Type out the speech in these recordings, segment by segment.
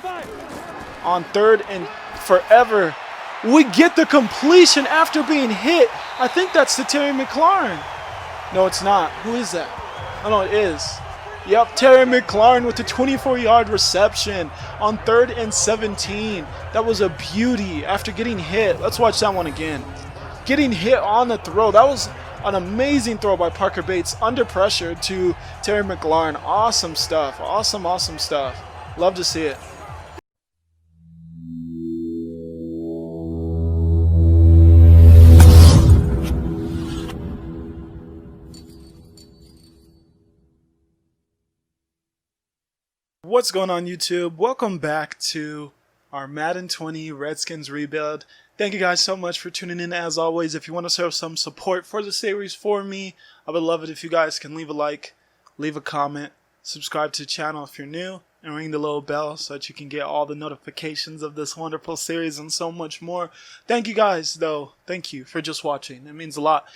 On third and forever, we get the completion after being hit. I think that's to Terry McLaurin. No, it's not. Who is that? Oh, no, it is. Yep, Terry McLaurin with the 24-yard reception on 3rd and 17. That was a beauty after getting hit. Let's watch that one again. Getting hit on the throw. That was an amazing throw by Parker Bates under pressure to Terry McLaurin. Awesome stuff. Awesome, awesome stuff. Love to see it. What's going on, YouTube? Welcome back to our Madden 20 Redskins Rebuild. Thank you guys so much for tuning in. As always, if you want to show some support for the series for me, I would love it if you guys can leave a like, leave a comment, subscribe to the channel if you're new, and ring the little bell so that you can get all the notifications of this wonderful series and so much more. Thank you guys, though. Thank you for just watching. It means a lot.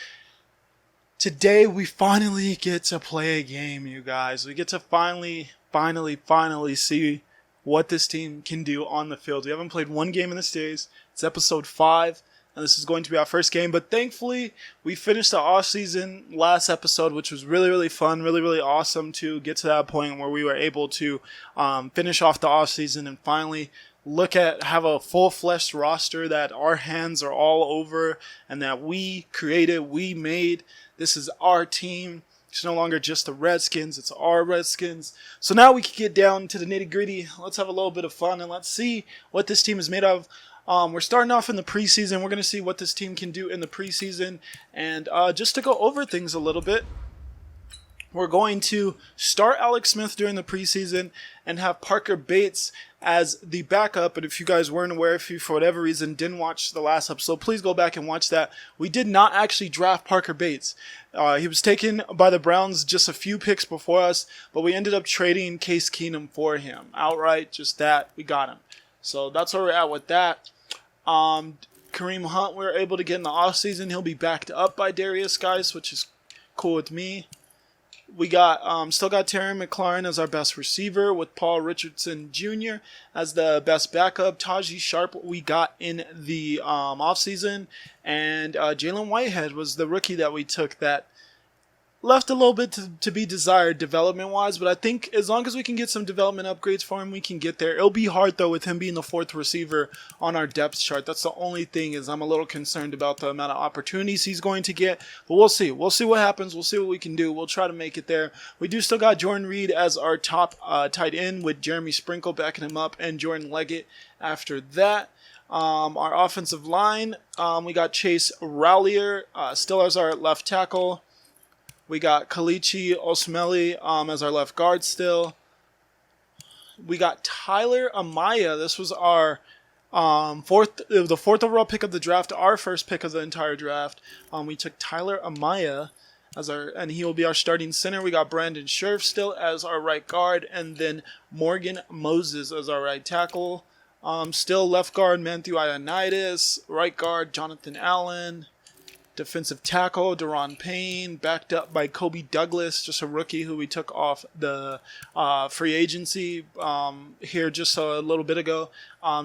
Today, we finally get to play a game, you guys. We get to finally see what this team can do on the field. We haven't played one game in the series. It's episode 5, and this is going to be our first game. But thankfully, we finished the off-season last episode, which was really fun, really awesome to get to that point where we were able to finish off the off-season and finally have a full-fleshed roster that our hands are all over and that we created, we made. This is our team. It's no longer just the Redskins, it's our Redskins. So now we can get down to the nitty-gritty. Let's have a little bit of fun and let's see what this team is made of. We're starting off in the preseason. We're going to see what this team can do in the preseason. And just to go over things a little bit, we're going to start Alex Smith during the preseason and have Parker Bates as the backup. But if you guys weren't aware, if you for whatever reason didn't watch the last episode, please go back and watch that. We did not actually draft Parker Bates. He was taken by the Browns just a few picks before us, but we ended up trading Case Keenum for him. Outright, just that, we got him. So that's where we're at with that. Kareem Hunt, we were able to get in the offseason. He'll be backed up by Darius, guys, which is cool with me. We got still got Terry McLaurin as our best receiver with Paul Richardson Jr. as the best backup. Taji Sharp we got in the offseason. And Jalen Whitehead was the rookie that we took that left a little bit to be desired development-wise. But I think as long as we can get some development upgrades for him, we can get there. It'll be hard, though, with him being the 4th receiver on our depth chart. That's the only thing is I'm a little concerned about the amount of opportunities he's going to get. But we'll see. We'll see what happens. We'll see what we can do. We'll try to make it there. We do still got Jordan Reed as our top tight end with Jeremy Sprinkle backing him up and Jordan Leggett after that. Our offensive line, we got Chase Rallier still as our left tackle. We got Kalichi Osmeli as our left guard still. We got Tyler Amaya. This was our the 4th overall pick of the draft, our first pick of the entire draft. We took Tyler Amaya and he will be our starting center. We got Brandon Scherf still as our right guard, and then Morgan Moses as our right tackle. Still left guard Matthew Ioannidis, right guard Jonathan Allen. Defensive tackle, Daron Payne, backed up by Kobe Douglas, just a rookie who we took off the free agency here just a little bit ago,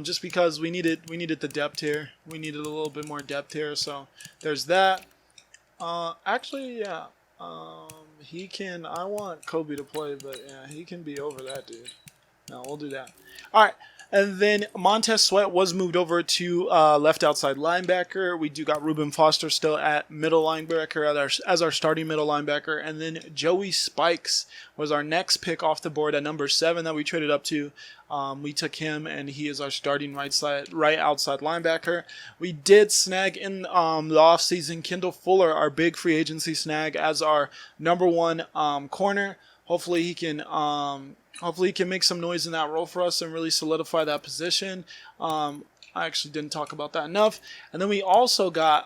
just because we needed the depth here. We needed a little bit more depth here, so there's that. Actually, yeah, he can. I want Kobe to play, but yeah, he can be over that dude. No, we'll do that. All right. And then Montez Sweat was moved over to left outside linebacker. We do got Reuben Foster still at middle linebacker as our starting middle linebacker. And then Joey Spikes was our next pick off the board at number 7 that we traded up to. We took him, and he is our starting right outside linebacker. We did snag in the offseason Kendall Fuller, our big free agency snag, as our number 1 corner. Hopefully he can make some noise in that role for us and really solidify that position. I actually didn't talk about that enough. And then we also got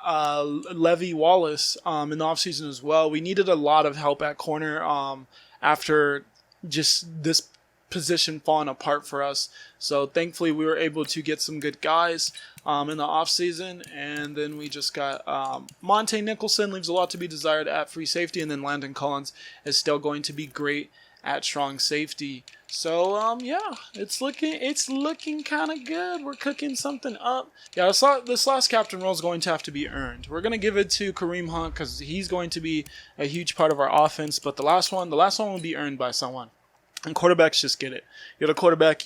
Levy Wallace in the offseason as well. We needed a lot of help at corner after just this position falling apart for us. So thankfully we were able to get some good guys in the offseason. And then we just got Monte Nicholson, leaves a lot to be desired at free safety. And then Landon Collins is still going to be great at strong safety. So yeah, it's looking kind of good. We're cooking something up. Yeah, this last captain role is going to have to be earned. We're gonna give it to Kareem Hunt because he's going to be a huge part of our offense. But the last one will be earned by someone. And quarterbacks just get it. You're the quarterback.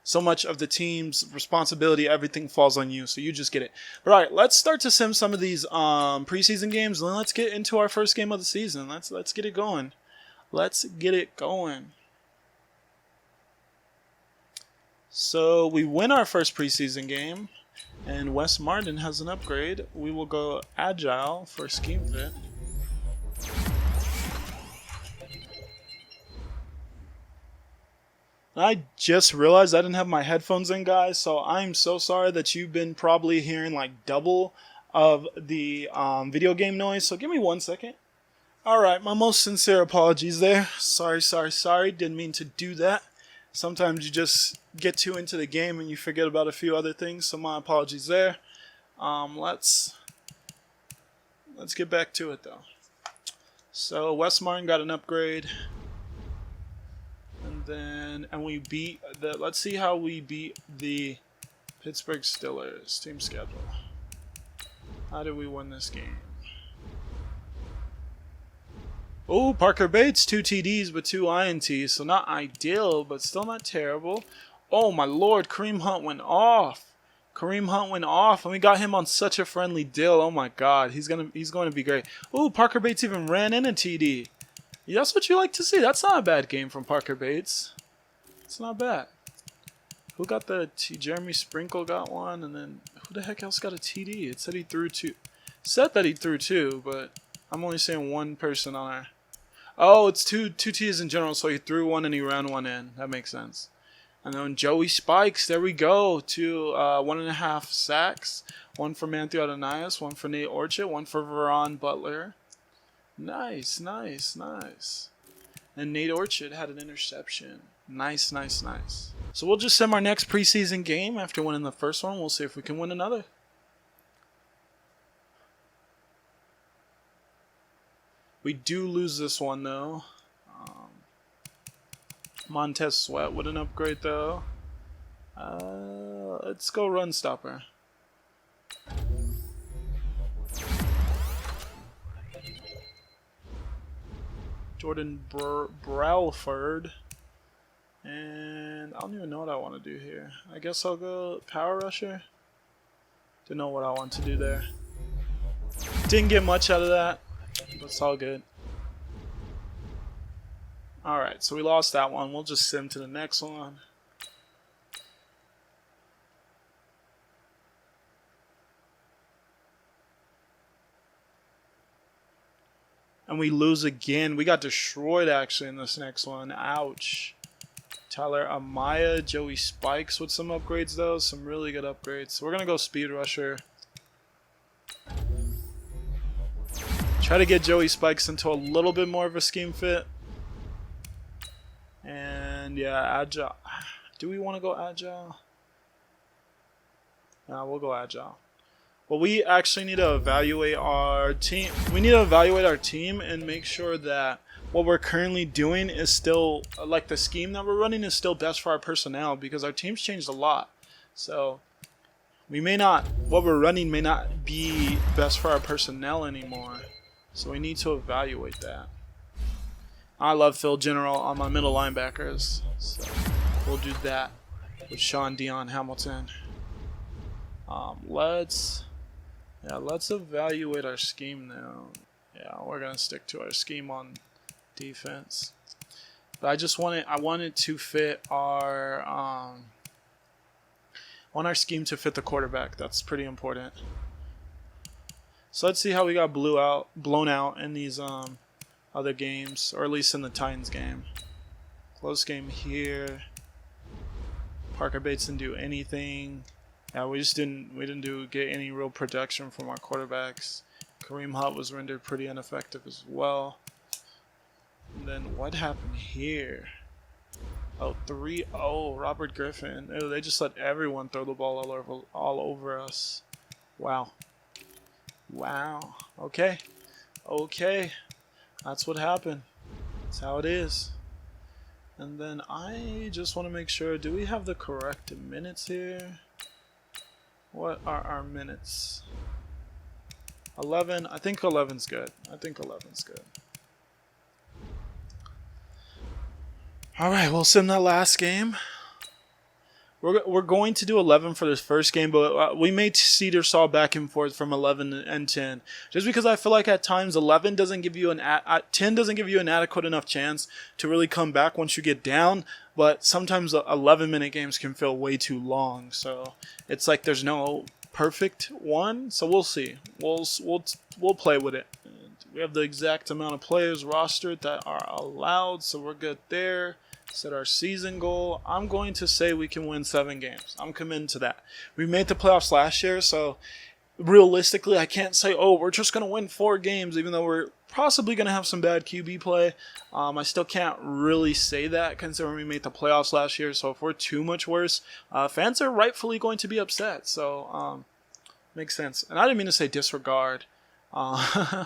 So much of the team's responsibility, everything falls on you. So you just get it. But all right, let's start to sim some of these preseason games, and then let's get into our first game of the season. Let's get it going. Let's get it going. So we win our first preseason game, and Wes Martin has an upgrade. We will go Agile for scheme fit. I just realized I didn't have my headphones in, guys, so I'm so sorry that you've been probably hearing like double of the video game noise. So give me 1 second. Alright, my most sincere apologies there. Sorry. Didn't mean to do that. Sometimes you just get too into the game and you forget about a few other things, so my apologies there. Let's get back to it though. So Wes Martin got an upgrade. And we beat let's see how we beat the Pittsburgh Steelers team schedule. How did we win this game? Oh, Parker Bates, 2 TDs but 2 INTs, so not ideal, but still not terrible. Oh my lord, Kareem Hunt went off. And we got him on such a friendly deal. Oh my god, he's going to be great. Oh, Parker Bates even ran in a TD. Yeah, that's what you like to see. That's not a bad game from Parker Bates. It's not bad. Who got the Jeremy Sprinkle got one, and then who the heck else got a TD? It said he threw 2. Said that he threw 2, but I'm only saying one person on there. Oh, it's two TDs in general, so he threw 1 and he ran 1 in. That makes sense. And then Joey Spikes, there we go. 1.5 sacks. 1 for Matthew Adonias, 1 for Nate Orchard, 1 for Veron Butler. Nice. And Nate Orchard had an interception. Nice. So we'll just sim our next preseason game after winning the first one. We'll see if we can win another. We do lose this one though. Montez Sweat with an upgrade though. Let's go run stopper. Jordan Bralford. And I don't even know what I want to do here. I guess I'll go power rusher. Don't know what I want to do there. Didn't get much out of that, but it's all good. Alright, so we lost that one. We'll just sim to the next one. And we lose again. We got destroyed actually in this next one. Ouch. Tyler Amaya, Joey Spikes with some upgrades though. Some really good upgrades. So we're going to go speed rusher. Try to get Joey Spikes into a little bit more of a scheme fit. And yeah, agile. Do we want to go agile? No, we'll go agile. Well, we actually need to evaluate our team. We need to evaluate our team and make sure that what we're currently doing is still, like the scheme that we're running is still best for our personnel, because our team's changed a lot. So we may not, what we're running may not be best for our personnel anymore. So we need to evaluate that. I love Phil General on my middle linebackers. So we'll do that with Sean Dion Hamilton. Let's evaluate our scheme now. Yeah, we're gonna stick to our scheme on defense. But I wanted to fit our want our scheme to fit the quarterback. That's pretty important. So let's see how we got blown out in these other games, or at least in the Titans game. Close game here. Parker Bates didn't do anything. Yeah, we didn't get any real production from our quarterbacks. Kareem Hunt was rendered pretty ineffective as well. And then what happened here? Oh, 3-0, Robert Griffin. Oh, they just let everyone throw the ball all over us. Wow. Okay. That's what happened. That's how it is. And then I just want to make sure, do we have the correct minutes here? What are our minutes? 11. I think 11's good. I think 11's good. Alright, we'll sim that last game. We're going to do 11 for this first game, but we may cedar saw back and forth from 11 and 10, just because I feel like at times 11 doesn't give you 10 doesn't give you an adequate enough chance to really come back once you get down. But sometimes 11-minute games can feel way too long, so it's like there's no perfect one. So we'll see. We'll play with it. And we have the exact amount of players rostered that are allowed, so we're good there. Set our season goal. I'm going to say we can win 7 games. I'm committing to that. We made the playoffs last year, so realistically, I can't say, oh, we're just going to win 4 games, even though we're possibly going to have some bad QB play. I still can't really say that considering we made the playoffs last year, so if we're too much worse, fans are rightfully going to be upset. So, makes sense. And I didn't mean to say disregard. I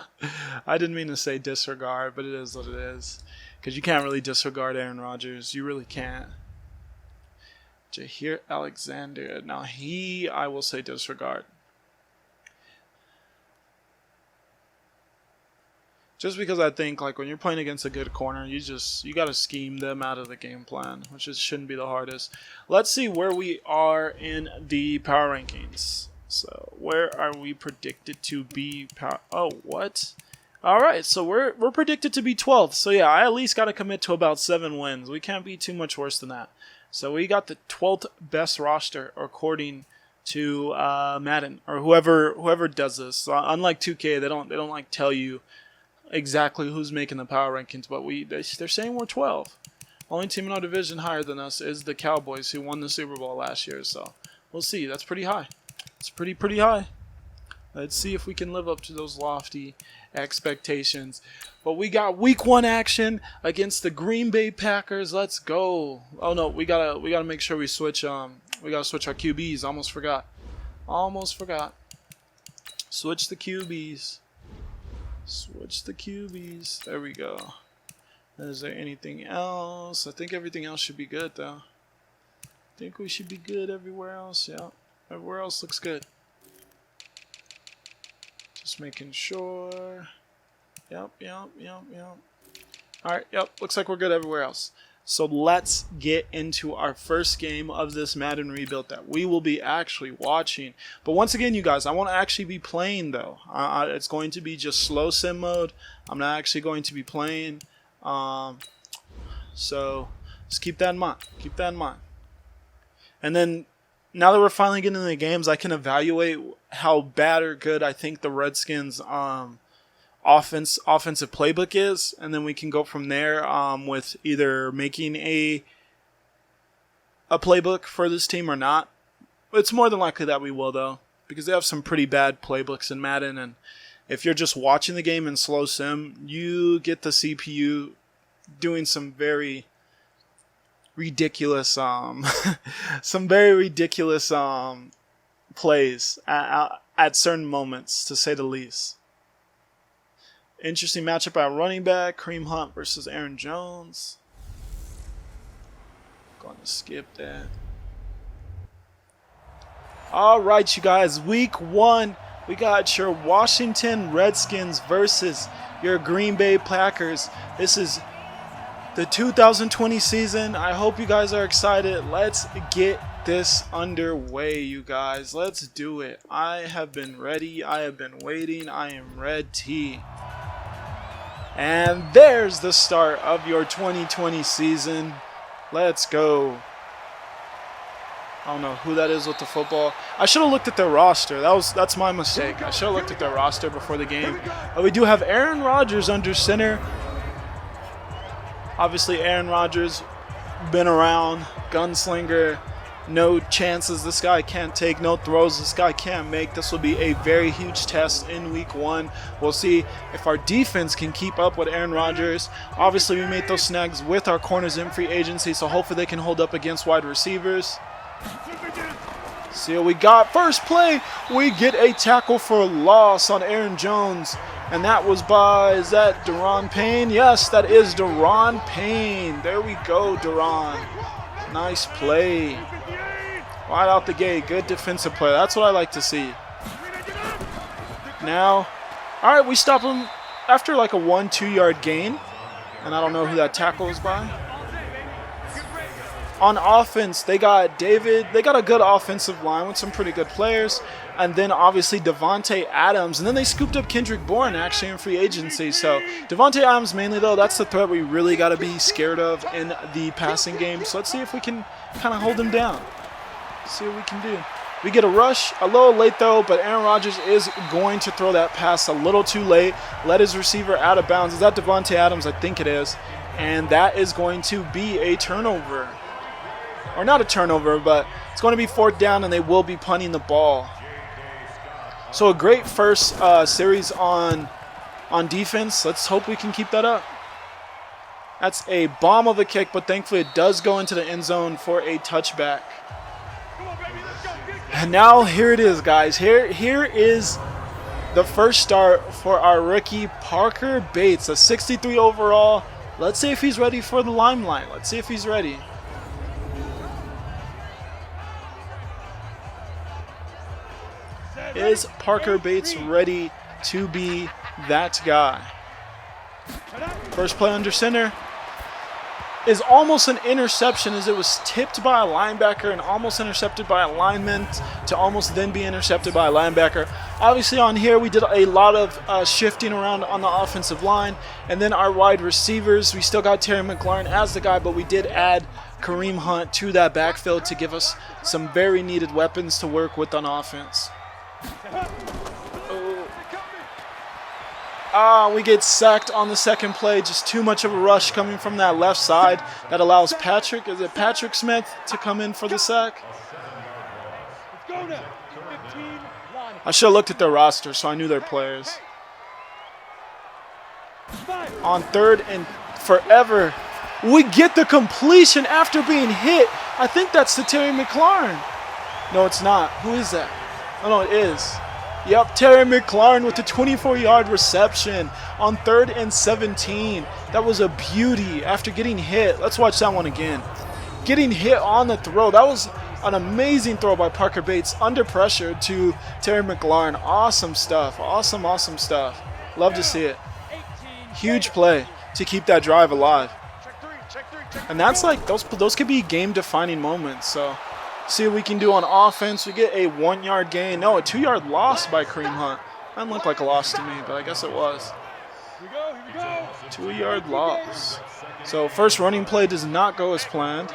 didn't mean to say disregard, but it is what it is. Because you can't really disregard Aaron Rodgers. You really can't. Jair Alexander. Now I will say disregard. Just because I think like when you're playing against a good corner, you got to scheme them out of the game plan, which shouldn't be the hardest. Let's see where we are in the power rankings. So where are we predicted to be? Oh, what? All right, so we're predicted to be 12th. So yeah, I at least got to commit to about 7 wins. We can't be too much worse than that. So we got the 12th best roster according to Madden or whoever does this. So unlike 2K, they don't like tell you exactly who's making the power rankings, but they're saying we're 12. Only team in our division higher than us is the Cowboys, who won the Super Bowl last year. So we'll see. That's pretty high. It's pretty high. Let's see if we can live up to those lofty expectations. But we got week 1 action against the Green Bay Packers. Let's go. Oh no, we gotta make sure we switch we gotta switch our QBs. Almost forgot. Switch the QBs. There we go. Is there anything else? I think everything else should be good though. I think we should be good everywhere else. Yeah. Everywhere else looks good. Just making sure. Yep. Alright, yep. Looks like we're good everywhere else. So let's get into our first game of this Madden rebuild that we will be actually watching. But once again, you guys, I won't actually be playing though. It's going to be just slow sim mode. I'm not actually going to be playing. So just keep that in mind. And then now that we're finally getting into the games, I can evaluate how bad or good I think the Redskins offensive playbook is, and then we can go from there with either making a playbook for this team or not. It's more than likely that we will though, because they have some pretty bad playbooks in Madden, and if you're just watching the game in slow sim, you get the CPU doing some very ridiculous plays at certain moments, to say the least. Interesting matchup at running back, Kareem Hunt versus Aaron Jones. Going to skip that. Alright, you guys, week 1, we got your Washington Redskins versus your Green Bay Packers. This is the 2020 season. I hope you guys are excited. Let's get this underway, you guys. Let's do it. I have been ready. I have been waiting. I am ready. And there's the start of your 2020 season. Let's go. I don't know who that is with the football. I should have looked at their roster. That's my mistake. I should have looked at their roster before the game. But we do have Aaron Rodgers under center. Obviously, Aaron Rodgers, been around, gunslinger, no chances this guy can't take, no throws this guy can't make. This will be a very huge test in week 1. We'll see if our defense can keep up with Aaron Rodgers. Obviously, we made those snags with our corners in free agency, so hopefully they can hold up against wide receivers. See what we got. First play, we get a tackle for a loss on Aaron Jones. And that was by, is that Daron Payne? Yes, that is Daron Payne. There we go, Daron. Nice play. Right out the gate. Good defensive play. That's what I like to see. Now, all right, we stop him after like a 1-2 yard gain. And I don't know who that tackle is by. On offense, they got David. They got a good offensive line with some pretty good players. And then obviously Devontae Adams. And then they scooped up Kendrick Bourne actually in free agency. So Devontae Adams mainly though, that's the threat we really got to be scared of in the passing game. So let's see if we can kind of hold him down. See what we can do. We get a rush, a little late though, but Aaron Rodgers is going to throw that pass a little too late. Let his receiver out of bounds. Is that Devontae Adams? I think it is. And that is going to be a turnover. Or not a turnover, but it's going to be 4th down and they will be punting the ball. So a great first series on defense. Let's hope we can keep that up. That's a bomb of a kick, but thankfully it does go into the end zone for a touchback. And now here it is, guys. Here is the first start for our rookie Parker Bates, a 63 overall. Let's see if he's ready for the limelight. Let's see if he's ready. Is Parker Bates ready to be that guy? First play under center is almost an interception as it was tipped by a linebacker and almost intercepted by a lineman to almost then be intercepted by a linebacker. Obviously on here we did a lot of shifting around on the offensive line, and then our wide receivers, we still got Terry McLaurin as the guy, but we did add Kareem Hunt to that backfield to give us some very needed weapons to work with on offense. We get sacked on the second play. Just too much of a rush coming from that left side. That allows Patrick, is it Patrick Smith, to come in for the sack? I should have looked at their roster so I knew their players. On 3rd and forever, we get the completion after being hit. I think that's to Terry McLaurin. No, it's not. Who is that? Oh, no, it is. Yep, Terry McLaurin with the 24-yard reception on 3rd and 17. That was a beauty after getting hit. Let's watch that one again. Getting hit on the throw. That was an amazing throw by Parker Bates under pressure to Terry McLaurin. Awesome stuff. Awesome, awesome stuff. Love to see it. Huge play to keep that drive alive. And that's like, those could be game-defining moments, so... See what we can do on offense. We get a 1-yard gain. No, a 2-yard loss by Kareem Hunt. That looked like a loss to me, but I guess it was. 2-yard loss. So first running play does not go as planned.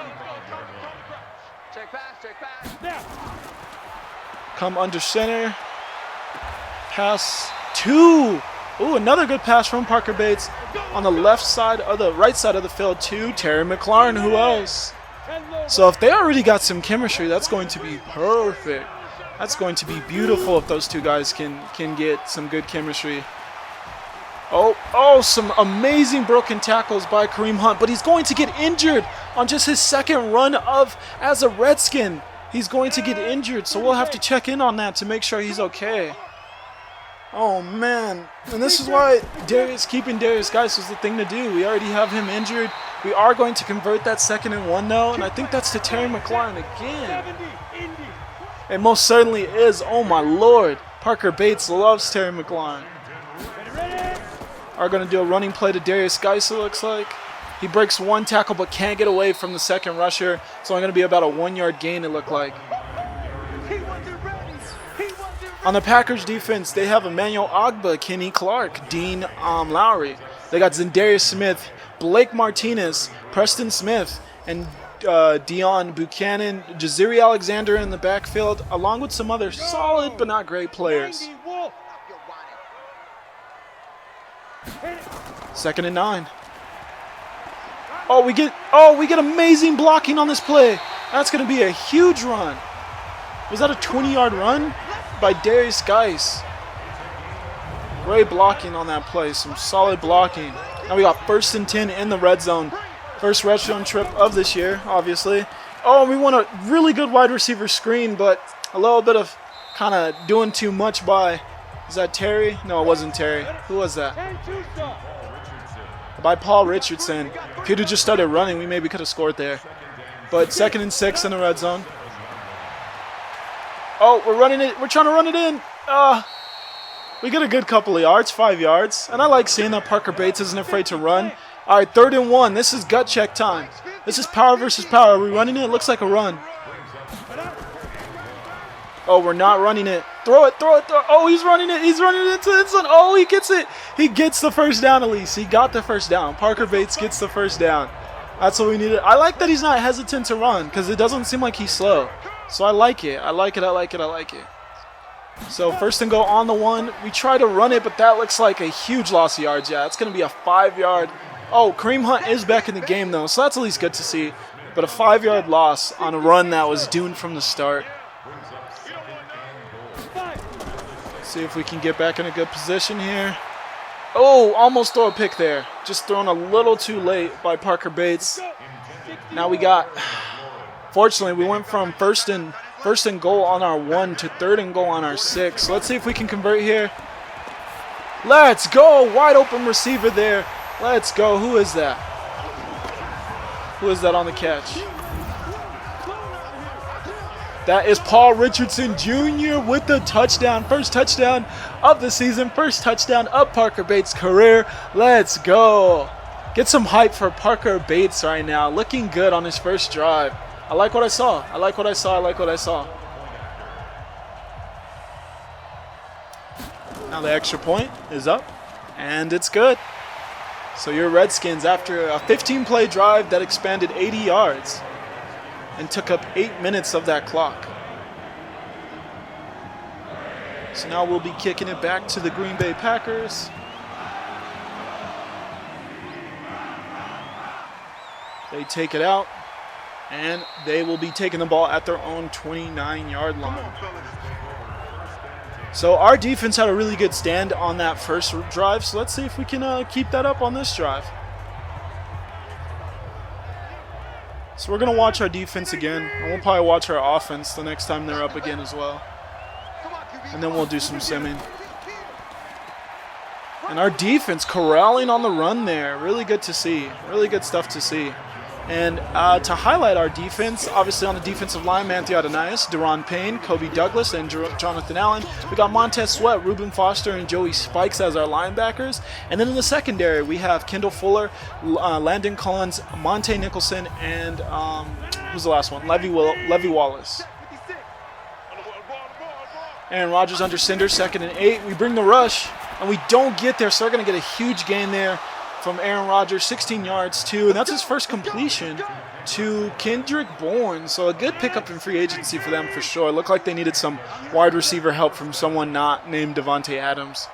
Come under center. Pass 2. Ooh, another good pass from Parker Bates on the right side of the field to Terry McLaurin. Who else? So if they already got some chemistry, that's going to be perfect. That's going to be beautiful if those two guys can get some good chemistry. Oh, some amazing broken tackles by Kareem Hunt, but he's going to get injured on just his second run as a Redskin. He's going to get injured, so we'll have to check in on that to make sure he's okay. Oh, man. And this is why keeping Darius Geis was the thing to do. We already have him injured. We are going to convert that 2nd and 1, though, and I think that's to Terry McLaurin again. It most certainly is. Oh, my Lord. Parker Bates loves Terry McLaurin. Are going to do a running play to Darius Geis, it looks like. He breaks one tackle but can't get away from the second rusher. It's only going to be about a 1-yard gain, it looked like. On the Packers defense, they have Emmanuel Ogbah, Kenny Clark, Dean Lowry. They got Zendarius Smith, Blake Martinez, Preston Smith, and Dion Buchanan, Jaziri Alexander in the backfield, along with some other solid but not great players. 2nd and 9. We get amazing blocking on this play. That's going to be a huge run. Was that a 20-yard run by Darius Geis? Great blocking on that play. Some solid blocking. Now we got 1st and 10 in the red zone. First red zone trip of this year, obviously. Oh, we want a really good wide receiver screen, but a little bit of kind of doing too much by, is that Terry? No, it wasn't Terry. Who was that? By Paul Richardson. If he'd have just started running, we maybe could have scored there. But 2nd and 6 in the red zone. Oh, we're running it. We're trying to run it in. We get a good couple of yards, 5 yards. And I like seeing that Parker Bates isn't afraid to run. All right, 3rd and 1. This is gut check time. This is power versus power. Are we running it? It looks like a run. Oh, we're not running it. Throw it, throw it, throw it. Oh, he's running it. He's running it into the end zone. Oh, he gets it. He gets the first down at least. He got the first down. Parker Bates gets the first down. That's what we needed. I like that he's not hesitant to run because it doesn't seem like he's slow. So I like it. I like it. I like it. I like it. So 1st and goal on the 1. We try to run it, but that looks like a huge loss of yards. Yeah, it's going to be a 5-yard. Oh, Kareem Hunt is back in the game, though, so that's at least good to see. But a 5-yard loss on a run that was doomed from the start. See if we can get back in a good position here. Oh, almost throw a pick there. Just thrown a little too late by Parker Bates. Now we got, fortunately, we went from first and goal on our 1 to 3rd and goal on our 6. So let's see if we can convert here. Let's go. Wide open receiver there. Let's go. Who is that? Who is that on the catch? That is Paul Richardson Jr. with the touchdown. First touchdown of the season. First touchdown of Parker Bates' career. Let's go. Get some hype for Parker Bates right now. Looking good on his first drive. I like what I saw. I like what I saw. I like what I saw. Now the extra point is up, and it's good. So your Redskins, after a 15-play drive that expanded 80 yards and took up 8 minutes of that clock. So now we'll be kicking it back to the Green Bay Packers. They take it out, and they will be taking the ball at their own 29-yard line. So our defense had a really good stand on that first drive, so let's see if we can keep that up on this drive. So we're going to watch our defense again, and we'll probably watch our offense the next time they're up again as well. And then we'll do some simming. And our defense corralling on the run there. Really good to see. Really good stuff to see. And to highlight our defense, obviously on the defensive line, Matthew Adonias, Deron Payne, Kobe Douglas, and Jonathan Allen. We got Montez Sweat, Reuben Foster, and Joey Spikes as our linebackers. And then in the secondary, we have Kendall Fuller, Landon Collins, Monte Nicholson, and who's the last one? Levy Wallace. Aaron Rodgers under center, 2nd and 8. We bring the rush, and we don't get there, so they're going to get a huge gain there from Aaron Rodgers, 16 yards too, and that's his first completion to Kendrick Bourne. So a good pickup in free agency for them for sure. It looked like they needed some wide receiver help from someone not named Davante Adams.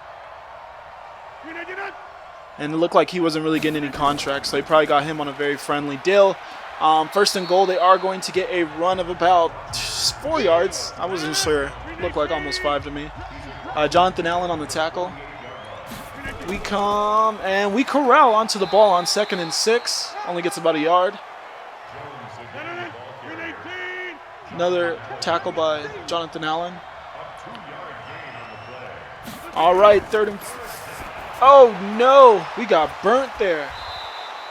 And it looked like he wasn't really getting any contracts, so they probably got him on a very friendly deal. 1st and goal, they are going to get a run of about 4 yards. I wasn't sure. It looked like almost 5 to me. Jonathan Allen on the tackle. We come and we corral onto the ball on 2nd and 6. Only gets about a yard. Another tackle by Jonathan Allen. All right, 3rd and... Oh, no. We got burnt there.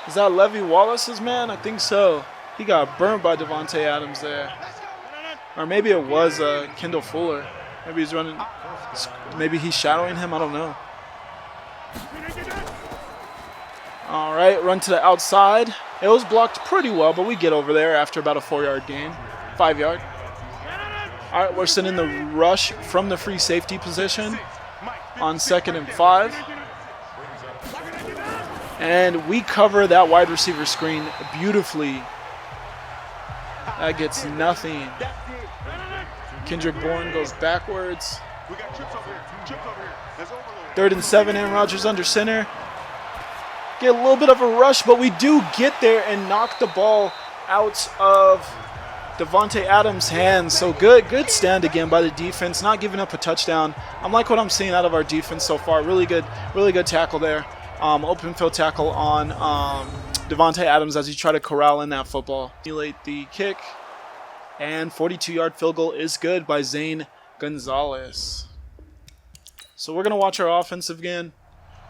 Is that Levy Wallace's man? I think so. He got burnt by Davante Adams there. Or maybe it was Kendall Fuller. Maybe he's running... Maybe he's shadowing him. I don't know. All right, run to the outside. It was blocked pretty well, but we get over there after about a 4-yard gain. 5-yard. All right, we're sending the rush from the free safety position on 2nd and 5. And we cover that wide receiver screen beautifully. That gets nothing. Kendrick Bourne goes backwards. 3rd and 7, Aaron Rodgers under center. Get a little bit of a rush, but we do get there and knock the ball out of Davante Adams' hands. So good stand again by the defense, not giving up a touchdown. I like what I'm seeing out of our defense so far. Really good tackle there. Open field tackle on Davante Adams as he tried to corral in that football. Emulate the kick. And 42-yard field goal is good by Zane Gonzalez. So we're going to watch our offensive again.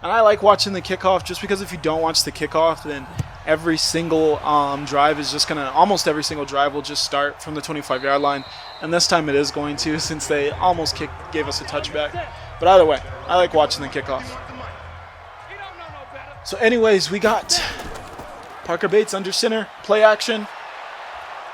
And I like watching the kickoff just because if you don't watch the kickoff, then every single drive is just going to, almost every single drive will just start from the 25-yard line. And this time it is going to, since they almost gave us a touchback. But either way, I like watching the kickoff. So anyways, we got Parker Bates under center, play action.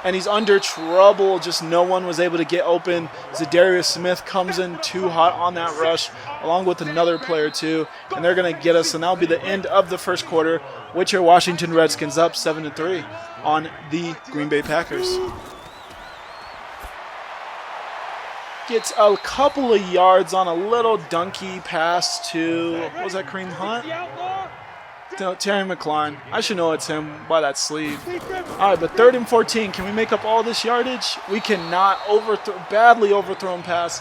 And he's under trouble. Just no one was able to get open. Zadarius Smith comes in too hot on that rush, along with another player too. And they're going to get us. And that'll be the end of the first quarter, with your Washington Redskins up 7-3 on the Green Bay Packers. Gets a couple of yards on a little donkey pass to, what was that, Kareem Hunt? No, Terry McLaurin. I should know it's him by that sleeve. All right, but 3rd and 14. Can we make up all this yardage? We cannot. Badly overthrown pass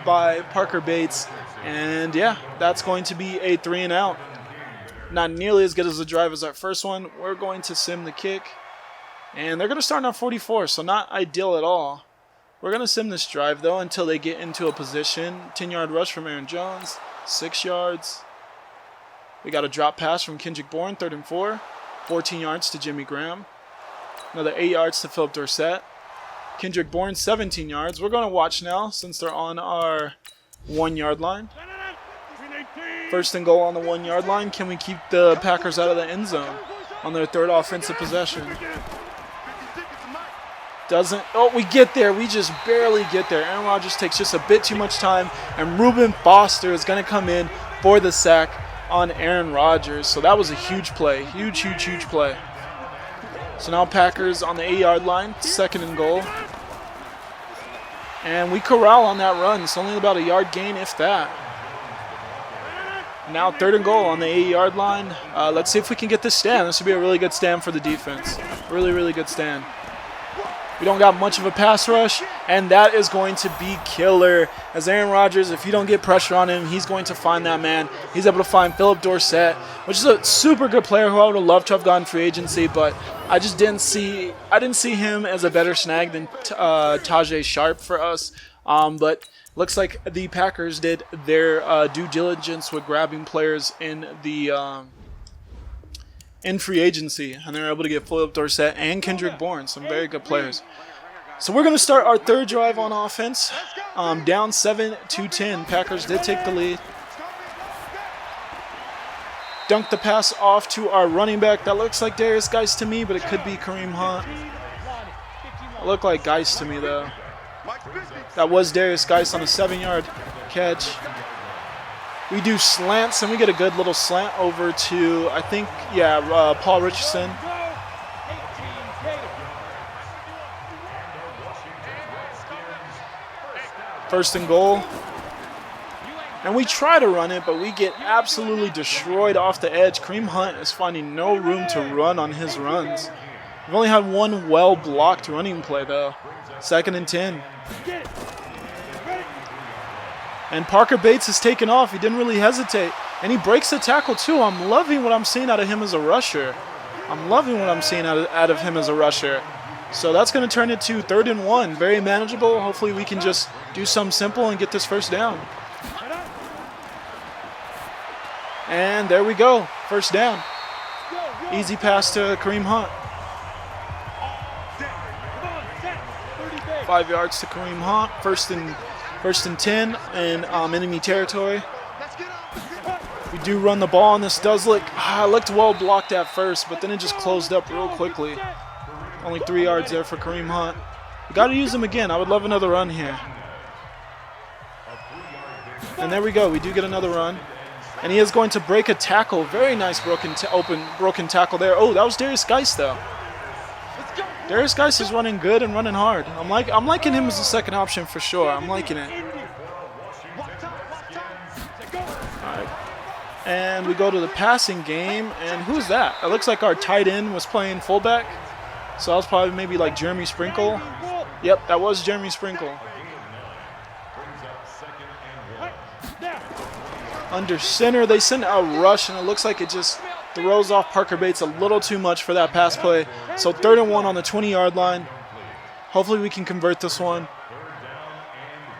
by Parker Bates. And yeah, that's going to be a 3 and out. Not nearly as good as the drive as our first one. We're going to sim the kick. And they're going to start on 44, so not ideal at all. We're going to sim this drive, though, until they get into a position. 10-yard rush from Aaron Jones. 6 yards. We got a drop pass from Kendrick Bourne, 3rd and 4. 14 yards to Jimmy Graham. Another 8 yards to Philip Dorsett. Kendrick Bourne, 17 yards. We're going to watch now since they're on our 1-yard line. 1st and goal on the 1-yard line. Can we keep the Packers out of the end zone on their 3rd offensive possession? Doesn't. Oh, we get there. We just barely get there. Aaron Rodgers takes just a bit too much time. And Reuben Foster is going to come in for the sack on Aaron Rodgers. So that was a huge play. Huge play. So now Packers on the 8-yard line. 2nd and goal. And we corral on that run. It's only about a yard gain, if that. Now 3rd and goal on the 8-yard line. Let's see if we can get this stand. This would be a really good stand for the defense. Really good stand. We don't got much of a pass rush, and that is going to be killer. As Aaron Rodgers, if you don't get pressure on him, he's going to find that man. He's able to find Philip Dorsett, which is a super good player who I would have loved to have gone free agency, but I just didn't see him as a better snag than Tajay Sharp for us. But looks like the Packers did their due diligence with grabbing players in the in free agency, and they were able to get Philip Dorsett and Kendrick Bourne, some very good players. So we're going to start our 3rd drive on offense. Down 7-10. Packers did take the lead. Dunk the pass off to our running back. That looks like Darius Geist to me, but it could be Kareem Hunt. It looked like Geist to me, though. That was Darius Geist on a 7-yard catch. We do slants, and we get a good little slant over to, I think, Paul Richardson. First and goal. And we try to run it, but we get absolutely destroyed off the edge. Kareem Hunt is finding no room to run on his runs. We've only had one well-blocked running play, though. 2nd and 10. And Parker Bates has taken off. He didn't really hesitate. And he breaks the tackle, too. I'm loving what I'm seeing out of him as a rusher. So that's going to turn it to 3rd and 1. Very manageable. Hopefully we can just do something simple and get this first down. And there we go. First down. Easy pass to Kareem Hunt. 5 yards to Kareem Hunt. First and 10 in enemy territory. We do run the ball, and this does look well blocked at first, but then it just closed up real quickly. Only 3 yards there for Kareem Hunt. We got to use him again. I would love another run here. And there we go. We do get another run. And he is going to break a tackle. Very nice broken tackle there. Oh, that was Darius Geist, though. Darius Geist is running good and running hard. I'm liking him as a second option for sure. I'm liking it. All right. And we go to the passing game. And who's that? It looks like our tight end was playing fullback. So that was probably maybe like Jeremy Sprinkle. Yep, that was Jeremy Sprinkle. Under center, they send a rush, and it looks like it just throws off Parker Bates a little too much for that pass play. So 3rd and 1 on the 20-yard line. Hopefully we can convert this one.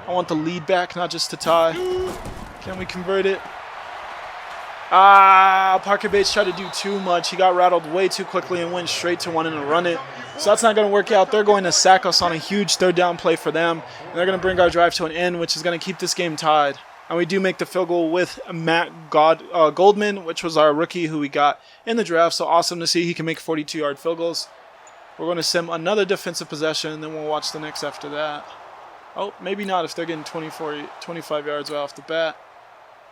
I want the lead back, not just to tie. Can we convert it? Parker Bates tried to do too much. He got rattled way too quickly and went straight to wanting to run it. So that's not going to work out. They're going to sack us on a huge third down play for them. And they're going to bring our drive to an end, which is going to keep this game tied. And we do make the field goal with Matt Goldman, which was our rookie who we got in the draft. So awesome to see he can make 42-yard field goals. We're going to sim another defensive possession, and then we'll watch the next after that. Oh, maybe not if they're getting 25 yards right off the bat.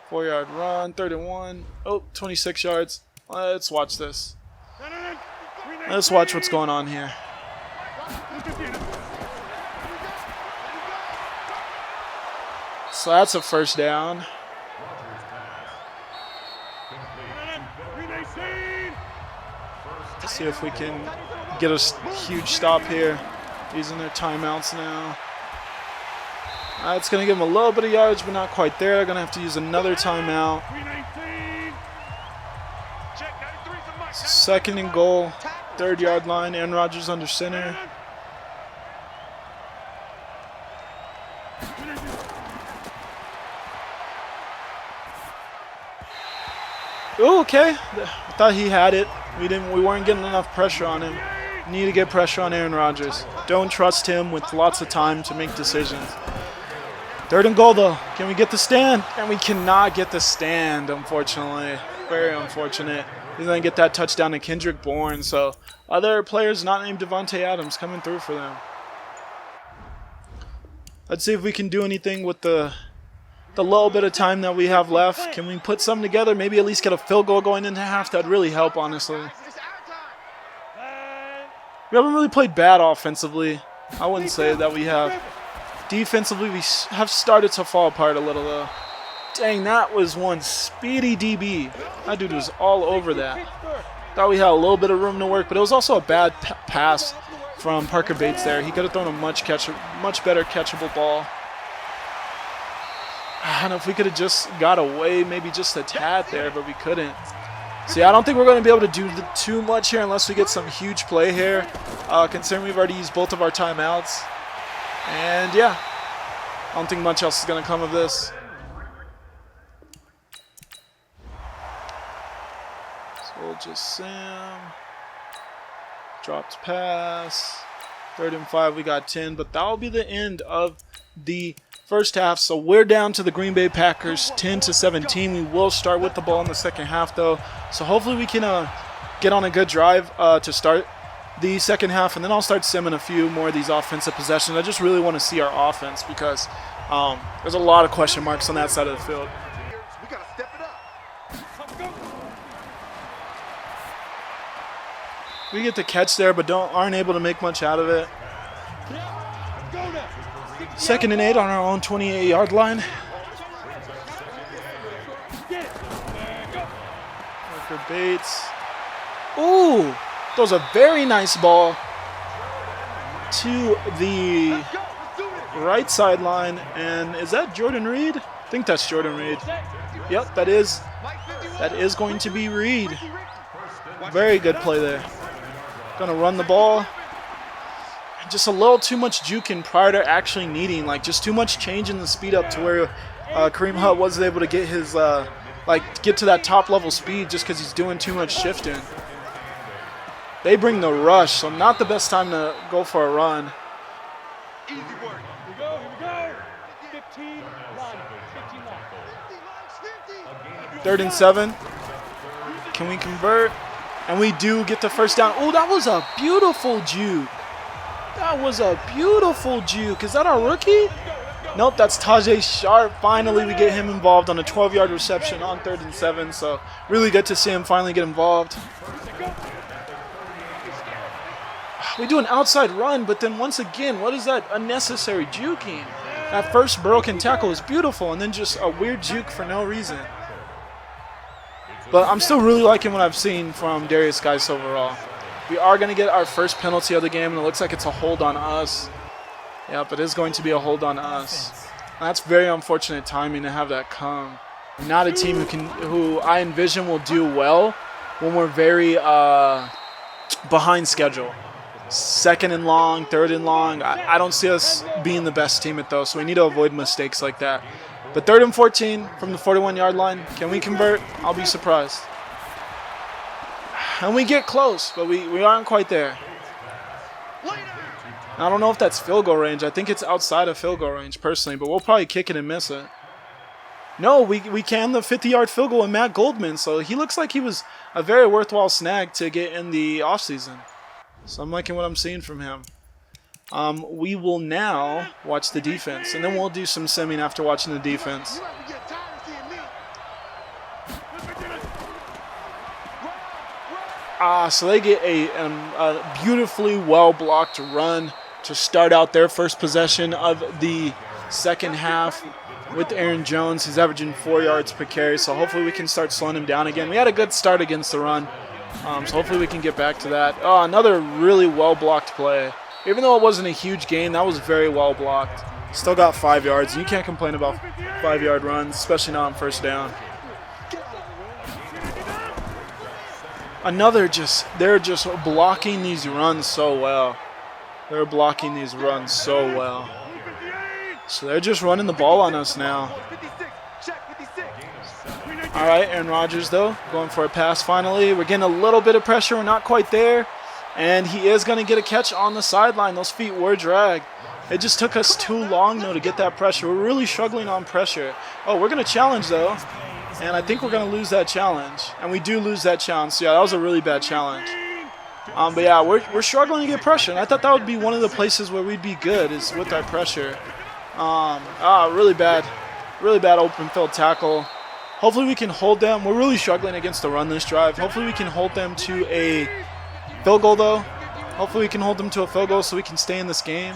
4-yard run, 3rd and 1. Oh, 26 yards. Let's watch this. Let's watch what's going on here. So that's a first down. Let's see if we can get a huge stop here. Using their timeouts now. It's going to give them a little bit of yards, but not quite there. They're going to have to use another timeout. 2nd and goal, 3rd yard line. Aaron Rodgers under center. Ooh, okay. I thought he had it. We weren't getting enough pressure on him. Need to get pressure on Aaron Rodgers. Don't trust him with lots of time to make decisions. 3rd and goal, though. Can we get the stand? And we cannot get the stand, unfortunately. Very unfortunate. He's going to get that touchdown to Kendrick Bourne. So other players not named Devontae Adams coming through for them. Let's see if we can do anything with the little bit of time that we have left. Can we put something together? Maybe at least get a field goal going into half. That'd really help, honestly. We haven't really played bad offensively. I wouldn't say that we have. Defensively, we have started to fall apart a little, though. Dang, that was one speedy DB. That dude was all over that. Thought we had a little bit of room to work, but it was also a bad pass from Parker Bates there. He could have thrown a much better catchable ball. I don't know if we could have just got away maybe just a tad there, but we couldn't. So yeah, I don't think we're going to be able to do too much here unless we get some huge play here, considering we've already used both of our timeouts. And yeah, I don't think much else is going to come of this. So we'll just sim. Dropped pass. 3rd and 5, we got 10, but that will be the end of the first half. So we're down to the Green Bay Packers 10-17. We will start with the ball in the second half, though. So hopefully we can get on a good drive to start the second half, and then I'll start simming a few more of these offensive possessions. I just really want to see our offense because there's a lot of question marks on that side of the field. We gotta step it up. We get the catch there, but aren't able to make much out of it. 2nd and 8 on our own 28-yard line. Parker Bates. Ooh, throws a very nice ball to the right sideline. And is that Jordan Reed? I think that's Jordan Reed. Yep, that is going to be Reed. Very good play there. Gonna run the ball. Just a little too much juking prior to actually needing, like just too much change in the speed up to where Kareem Hunt wasn't able to get his get to that top level speed just because he's doing too much shifting. They bring the rush, so not the best time to go for a run. Easy work. Here we go. 15 line. 15 line. 3rd and 7. Can we convert? And we do get the first down. Oh, that was a beautiful juke. That was a beautiful juke. Is that our rookie? Nope, that's Tajay Sharp. Finally, we get him involved on a 12-yard reception on 3rd and 7. So really good to see him finally get involved. We do an outside run, but then once again, what is that unnecessary juking? That first broken tackle is beautiful, and then just a weird juke for no reason. But I'm still really liking what I've seen from Darius Geis overall. We are going to get our first penalty of the game, and it looks like it's a hold on us. Yep, it is going to be a hold on us. And that's very unfortunate timing to have that come. Not a team who I envision will do well when we're very behind schedule. second and long, third and long. I don't see us being the best team at those, so we need to avoid mistakes like that. But 3rd and 14 from the 41-yard line. Can we convert? I'll be surprised. And we get close, but we aren't quite there. I don't know if that's field goal range. I think it's outside of field goal range personally, but we'll probably kick it and miss it. No, we can the 50-yard field goal with Matt Goldman, so he looks like he was a very worthwhile snag to get in the offseason. So I'm liking what I'm seeing from him. We will now watch the defense, and then we'll do some simming after watching the defense. So they get a beautifully well-blocked run to start out their first possession of the second half with Aaron Jones. He's averaging 4 yards per carry, so hopefully we can start slowing him down again. We had a good start against the run, so hopefully we can get back to that. Oh, another really well-blocked play. Even though it wasn't a huge gain, that was very well-blocked. Still got 5 yards, and you can't complain about 5-yard runs, especially not on first down. They're just blocking these runs so well. They're blocking these runs so well. So they're just running the ball on us now. All right, Aaron Rodgers, though, going for a pass finally. We're getting a little bit of pressure. We're not quite there. And he is going to get a catch on the sideline. Those feet were dragged. It just took us too long, though, to get that pressure. We're really struggling on pressure. Oh, we're going to challenge, though. And I think we're going to lose that challenge. And we do lose that challenge. So, yeah, that was a really bad challenge. But, yeah, we're struggling to get pressure. And I thought that would be one of the places where we'd be good is with our pressure. Really bad open field tackle. Hopefully we can hold them. We're really struggling against the run this drive. Hopefully we can hold them to a field goal, though. Hopefully we can hold them to a field goal so we can stay in this game.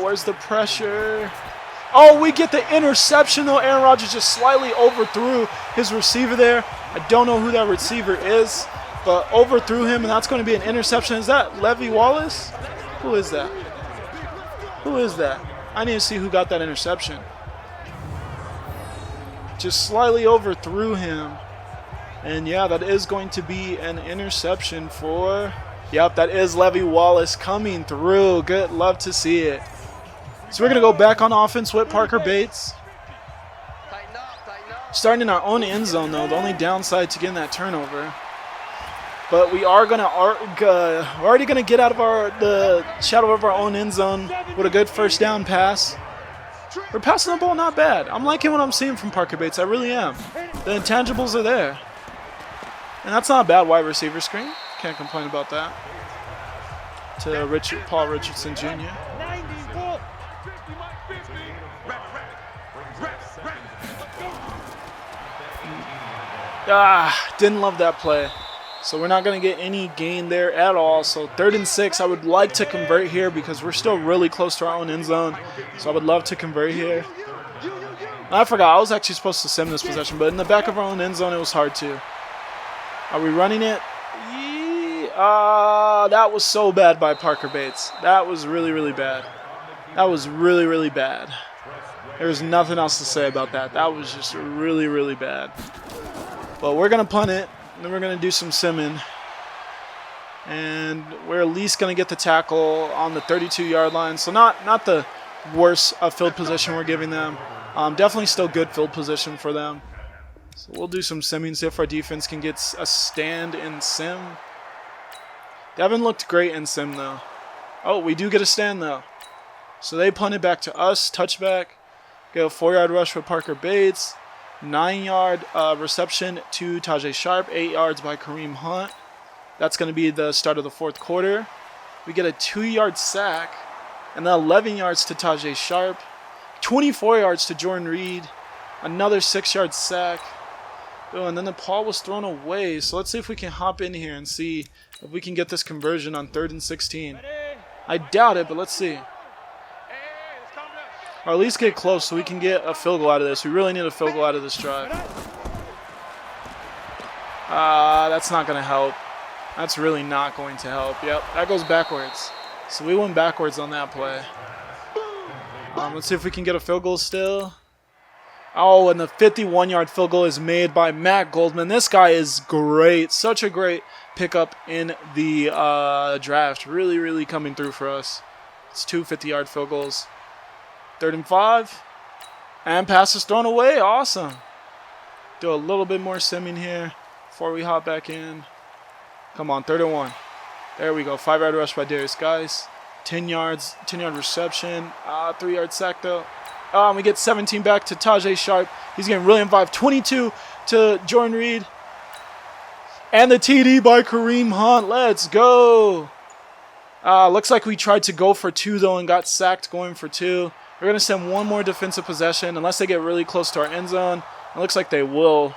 Where's the pressure? Oh, we get the interception, though. Aaron Rodgers just slightly overthrew his receiver there. I don't know who that receiver is, but overthrew him, and that's going to be an interception. Is that Levi Wallace? Who is that? Who is that? I need to see who got that interception. Just slightly overthrew him. And yeah, that is going to be an interception for... Yep, that is Levi Wallace coming through. Good, love to see it. So we're going to go back on offense with Parker Bates. Starting in our own end zone, though. The only downside to getting that turnover. But we are going to... we're already going to get out of the shadow of our own end zone with a good first down pass. We're passing the ball not bad. I'm liking what I'm seeing from Parker Bates. I really am. The intangibles are there. And that's not a bad wide receiver screen. Can't complain about that. To Paul Richardson Jr. Didn't love that play. So we're not going to get any gain there at all. So 3rd and 6, I would like to convert here because we're still really close to our own end zone. So I would love to convert here. I forgot, I was actually supposed to sim this possession, but in the back of our own end zone, it was hard to. Are we running it? That was so bad by Parker Bates. That was really, really bad. That was really, really bad. There's nothing else to say about that. That was just really, really bad. But we're going to punt it. Then we're going to do some simming. And we're at least going to get the tackle on the 32-yard line. So not the worst field position we're giving them. Definitely still good field position for them. So we'll do some simming, see if our defense can get a stand in sim. They haven't looked great in sim, though. Oh, we do get a stand, though. So they punt it back to us, touchback. Get a 4-yard rush with Parker Bates. 9-yard reception to Tajay Sharp. 8 yards by Kareem Hunt. That's going to be the start of the 4th quarter. We get a 2-yard sack. And then 11 yards to Tajay Sharp. 24 yards to Jordan Reed. Another 6-yard sack. Oh, and then the ball was thrown away. So let's see if we can hop in here and see if we can get this conversion on 3rd and 16. I doubt it, but let's see. Or at least get close so we can get a field goal out of this. We really need a field goal out of this drive. That's not going to help. That's really not going to help. Yep, that goes backwards. So we went backwards on that play. Let's see if we can get a field goal still. Oh, and the 51-yard field goal is made by Matt Goldman. This guy is great. Such a great pickup in the draft. Really, really coming through for us. It's 2 50-yard field goals. 3rd and 5. And pass is thrown away. Awesome. Do a little bit more simming here before we hop back in. Come on, 3rd and 1. There we go. 5-yard rush by Darius Guice. 10 yards, 10-yard reception. 3-yard sack though. And we get 17 back to Tajay Sharp. He's getting really involved. 22 to Jordan Reed. And the TD by Kareem Hunt. Let's go. Looks like we tried to go for 2 though and got sacked going for 2. We're going to send one more defensive possession unless they get really close to our end zone. It looks like they will.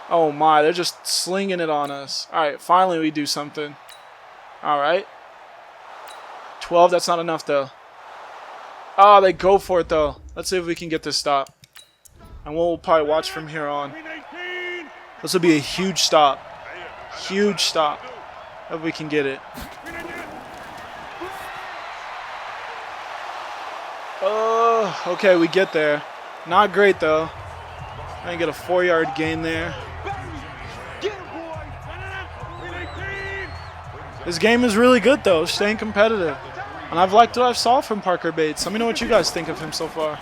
Oh my, they're just slinging it on us. All right, finally we do something. All right. 12, that's not enough though. They go for it though. Let's see if we can get this stop. And we'll probably watch from here on. This will be a huge stop. Huge stop. If we can get it. Okay, we get there. Not great though. I get a 4-yard gain there. This game is really good though, staying competitive. And I've liked what I've saw from Parker Bates. Let me know what you guys think of him so far.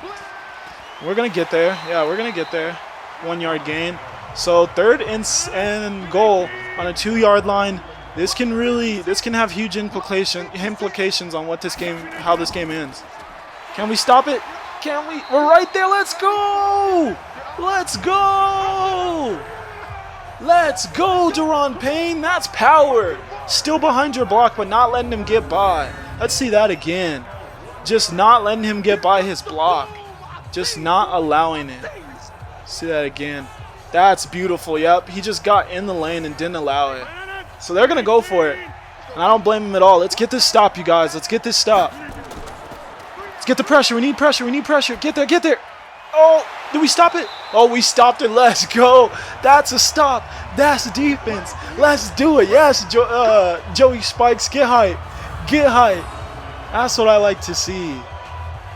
We're going to get there. Yeah, we're going to get there. 1-yard gain. So 3rd and goal on a 2-yard line. This can have huge implications on what this game, how this game ends. Can we stop it? Can we? We're right there. Let's go. Let's go. Let's go, Daron Payne. That's power. Still behind your block, but not letting him get by. Let's see that again. Just not letting him get by his block. Just not allowing it. See that again. That's beautiful. Yep, he just got in the lane and didn't allow it. So they're going to go for it. And I don't blame him at all. Let's get this stop, you guys. Let's get this stop. Let's get the pressure. We need pressure. We need pressure. Get there. Get there. Oh, did we stop it? Oh, we stopped it. Let's go. That's a stop. That's defense. Let's do it. Yes, Joey Spikes, get hype. Get hype. That's what I like to see.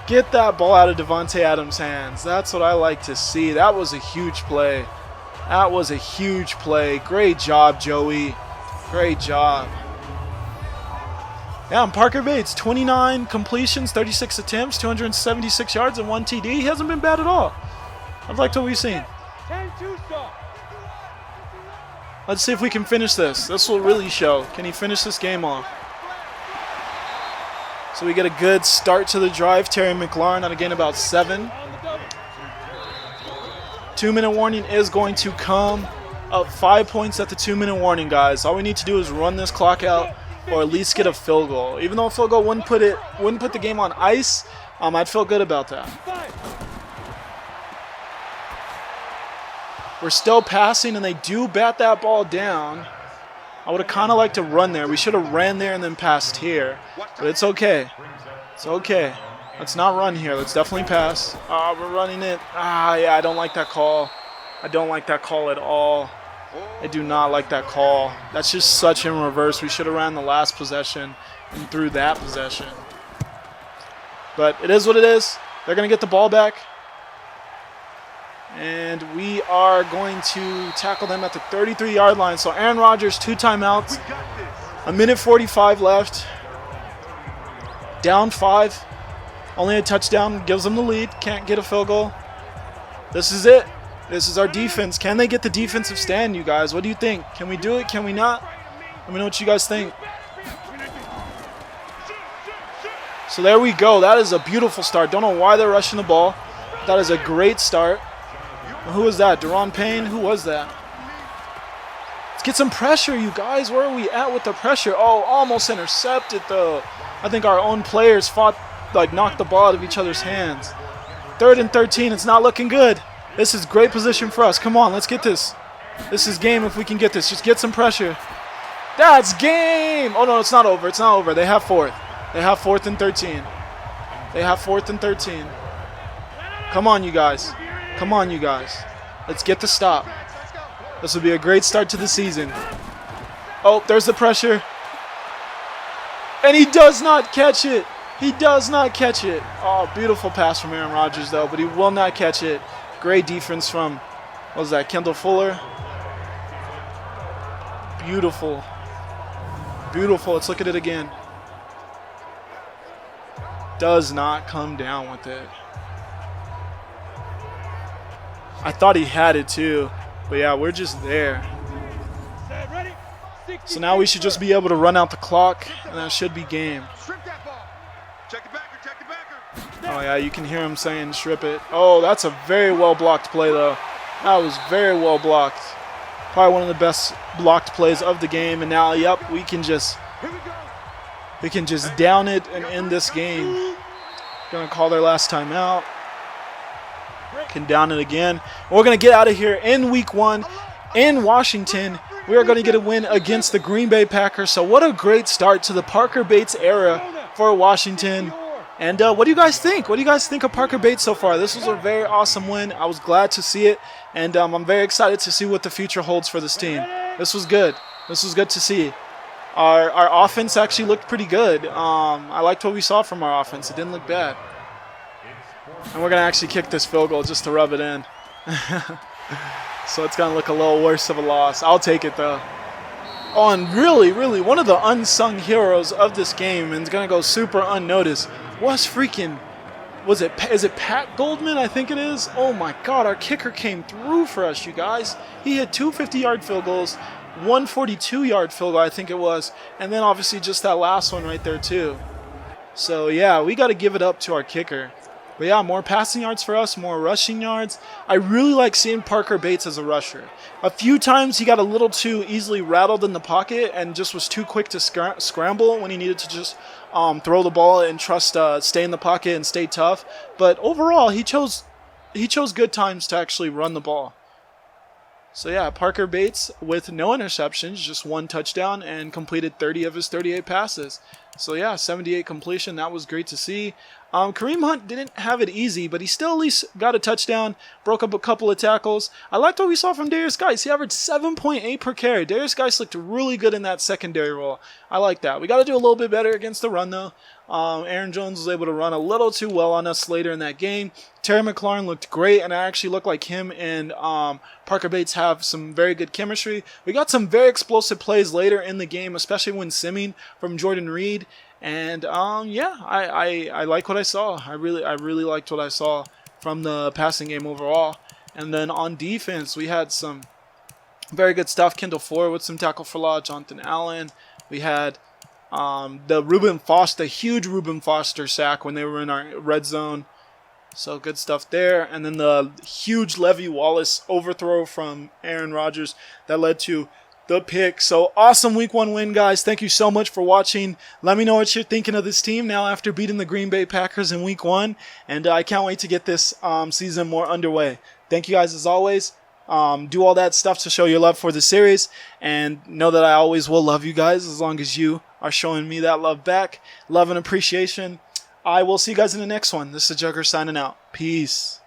Get that ball out of Devontae Adams' hands. That's what I like to see. That was a huge play. That was a huge play. Great job, Joey. Great job. Yeah, and Parker Bates, 29 completions, 36 attempts, 276 yards, and 1 TD. He hasn't been bad at all. I've liked what we've seen. Let's see if we can finish this. This will really show. Can he finish this game off? So we get a good start to the drive. Terry McLaurin on a gain about 7. 2-minute warning is going to come. Up 5 points at the 2-minute warning, guys. All we need to do is run this clock out, or at least get a field goal. Even though a field goal wouldn't put the game on ice, I'd feel good about that. We're still passing, and they do bat that ball down. I would have kind of liked to run there. We should have ran there and then passed here. But it's okay. It's okay. Let's not run here. Let's definitely pass. We're running it. Yeah, I don't like that call. I don't like that call at all. I do not like that call. That's just such in reverse. We should have ran the last possession and threw that possession. But it is what it is. They're going to get the ball back. And we are going to tackle them at the 33-yard line. So Aaron Rodgers, 2 timeouts. 1:45 left. Down 5. Only a touchdown gives them the lead. Can't get a field goal. This is it. This is our defense. Can they get the defensive stand, you guys? What do you think? Can we do it? Can we not? Let me know what you guys think. So there we go. That is a beautiful start. Don't know why they're rushing the ball. That is a great start. Who was that? Daron Payne? Who was that? Let's get some pressure, you guys. Where are we at with the pressure? Oh, almost intercepted, though. I think our own players knocked the ball out of each other's hands. 3rd and 13. It's not looking good. This is great position for us. Come on, let's get this. This is game if we can get this. Just get some pressure. That's game. Oh, no, it's not over. It's not over. They have 4th. They have 4th and 13. They have 4th and 13. Come on, you guys. Come on, you guys. Let's get the stop. This will be a great start to the season. Oh, there's the pressure. And he does not catch it. He does not catch it. Oh, beautiful pass from Aaron Rodgers, though, but he will not catch it. Great defense from, what was that, Kendall Fuller? Beautiful. Beautiful. Let's look at it again. Does not come down with it. I thought he had it too. But yeah, we're just there. So now we should just be able to run out the clock, and that should be game. Strip that ball. Check the backer, check the backer. Oh yeah, you can hear him saying strip it. Oh, that's a very well blocked play though. That was very well blocked. Probably one of the best blocked plays of the game. And now, yep, we can just down it and end this game. Gonna call their last timeout. Can down it again. We're gonna get out of here in week 1 in Washington. We are going to get a win against the Green Bay Packers. So what a great start to the Parker Bates era for Washington. And what do you guys think? What do you guys think of Parker Bates so far? This was a very awesome win. I was glad to see it. And I'm very excited to see what the future holds for this team. This was good. This was good to see. Our offense actually looked pretty good. I liked what we saw from our offense. It didn't look bad. And we're going to actually kick this field goal just to rub it in. So it's going to look a little worse of a loss. I'll take it, though. Oh, and really, really, one of the unsung heroes of this game, and it's going to go super unnoticed, was freaking, is it Pat Goldman? I think it is. Oh, my God, our kicker came through for us, you guys. He had 2 50-yard field goals, 1 42-yard field goal, I think it was, and then obviously just that last one right there, too. So, yeah, we got to give it up to our kicker. But yeah, more passing yards for us, more rushing yards. I really like seeing Parker Bates as a rusher. A few times he got a little too easily rattled in the pocket and just was too quick to scramble when he needed to just throw the ball and trust stay in the pocket and stay tough. But overall, he chose good times to actually run the ball. So yeah, Parker Bates with no interceptions, just 1 touchdown and completed 30 of his 38 passes. So yeah, 78 completion. That was great to see. Kareem Hunt didn't have it easy, but he still at least got a touchdown, broke up a couple of tackles. I liked what we saw from Darius Geis. He averaged 7.8 per carry. Darius Geis looked really good in that secondary role. I like that. We got to do a little bit better against the run, though. Aaron Jones was able to run a little too well on us later in that game. Terry McLaurin looked great, and I actually look like him and Parker Bates have some very good chemistry. We got some very explosive plays later in the game, especially when simming from Jordan Reed. And yeah, I like what I saw. I really liked what I saw from the passing game overall. And then on defense, we had some very good stuff. Kendall Fuller with some tackle for loss. Jonathan Allen. We had the huge Reuben Foster sack when they were in our red zone. So good stuff there. And then the huge Levy Wallace overthrow from Aaron Rodgers that led to the pick. So awesome week 1 win, guys. Thank you so much for watching. Let me know what you're thinking of this team now after beating the Green Bay Packers in week 1. And I can't wait to get this season more underway. Thank you guys as always. Do all that stuff to show your love for the series. And know that I always will love you guys as long as you are showing me that love back. Love and appreciation. I will see you guys in the next one. This is Jugger signing out. Peace.